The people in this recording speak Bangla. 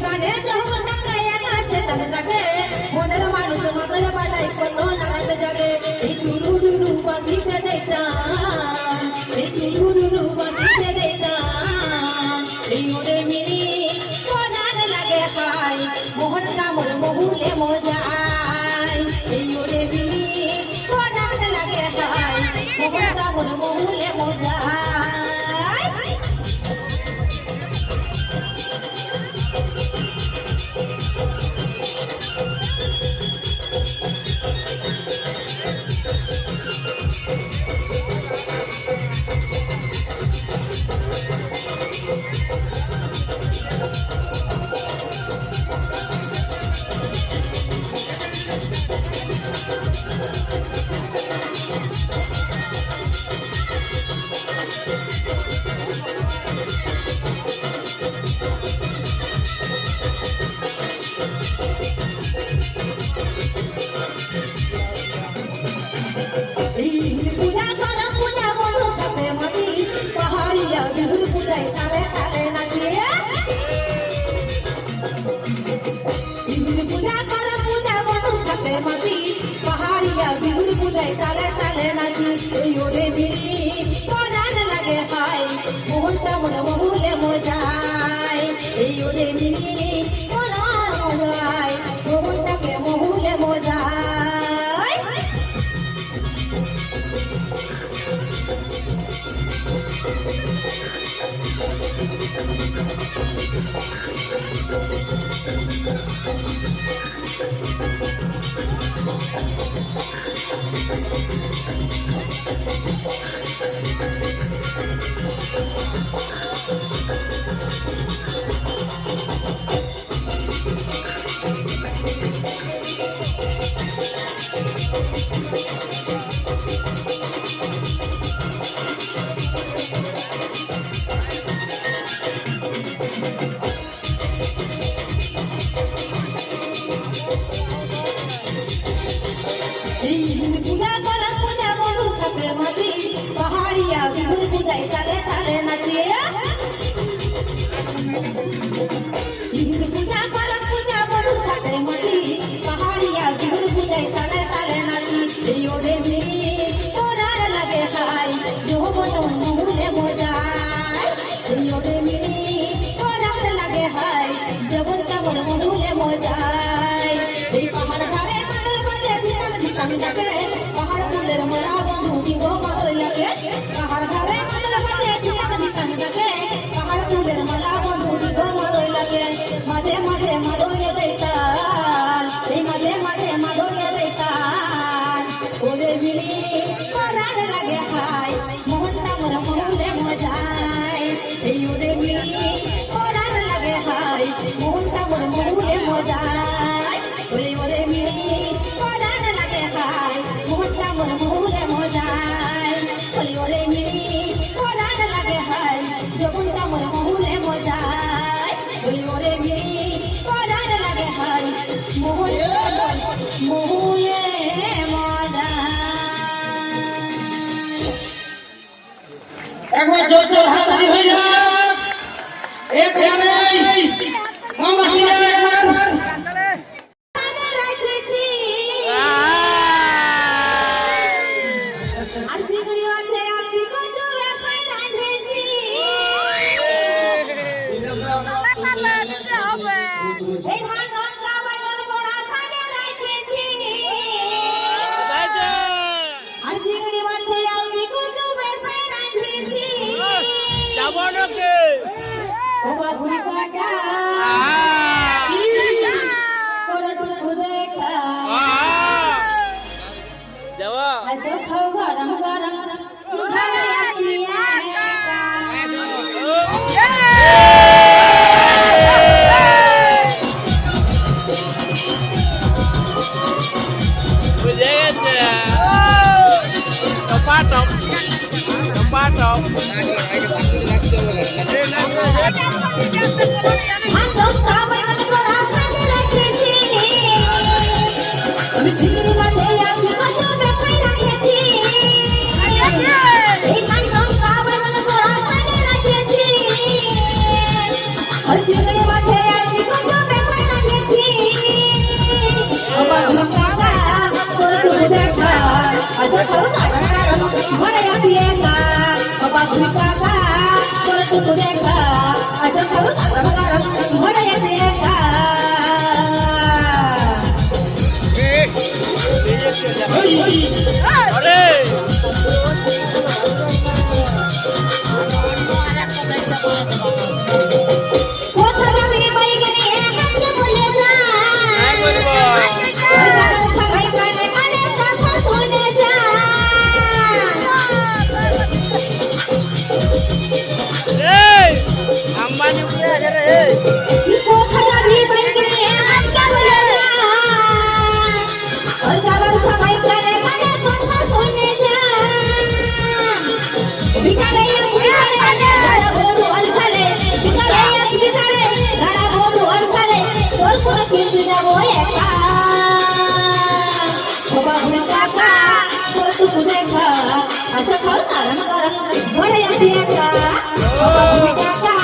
গানে যখন টাকায় আকাশে টান থাকে মনের মানুষ মাথার বাজাই কত নারাজ জাগে এই টুরু টুরু বাসিতে দেখতাম এই টুরু টুরু বাসিতে দেখতাম এই ওরে মিনি কোনার লাগে পাই মোহন কামড় মহুলে মজাই এই ওরে মিনি কোনার লাগে পাই মোহন কামড় মহুলে মজাই पहाड़िया बिहुर बुदाई ताले ताले नाची योरे बिरी कोडान लगे हाय मोहनता मन बहुले मोजाय योरे बिरी कोडान मोजाय मोहनता के बहुले मोजाय पहाड़िया बिहुर बुदाई ताले ताले नाचे पूजा कर पूजा बड़ू साथे मती पहाड़िया बिहुर बुदाई ताले ताले नाची योरे मेरी कोरार लगे हाय जो बनो मुहले मोजाय योरे मेरी कोरार लगे हाय जबन का बन मुहले मोजाय पहाड़ धारे मंगल बजे धिकम जाके पहाड़ फूलेर मरा बंधु जीवो मातोइयाके पहाड़ धारे मंगल बजे धिकम जाके पहाड़ फूलेर मरा बंधु जीवो मातोइयाके माঝে মাঝে মাদরিয়া দেইতান এই মাঝে মাঝে মাদরিয়া দেইতান ওরে বিলি কোরান লাগে হাই মোহনটা মোর মহুলে মজাই এই ওরে বিলি কোরান লাগে হাই মোহনটা মোর মহুলে মজাই ওরে বিলি কোরান লাগে হাই মোহনটা মোর মহুলে মজাই ওরে বিলি কোরান লাগে হাই জবনটা মোর মহুলে মজাই ওরে বিলি কোরান লাগে হাই মহুলে একবার জোর জোর হাততালি হয়ে যাক এখানে মামা সিরাজ সময় কিন্তু যাবো একা ও বাবু কাকা তোর টুকু দেখা আশা কর কারণ ঘরে আসি একা ও বাবু কাকা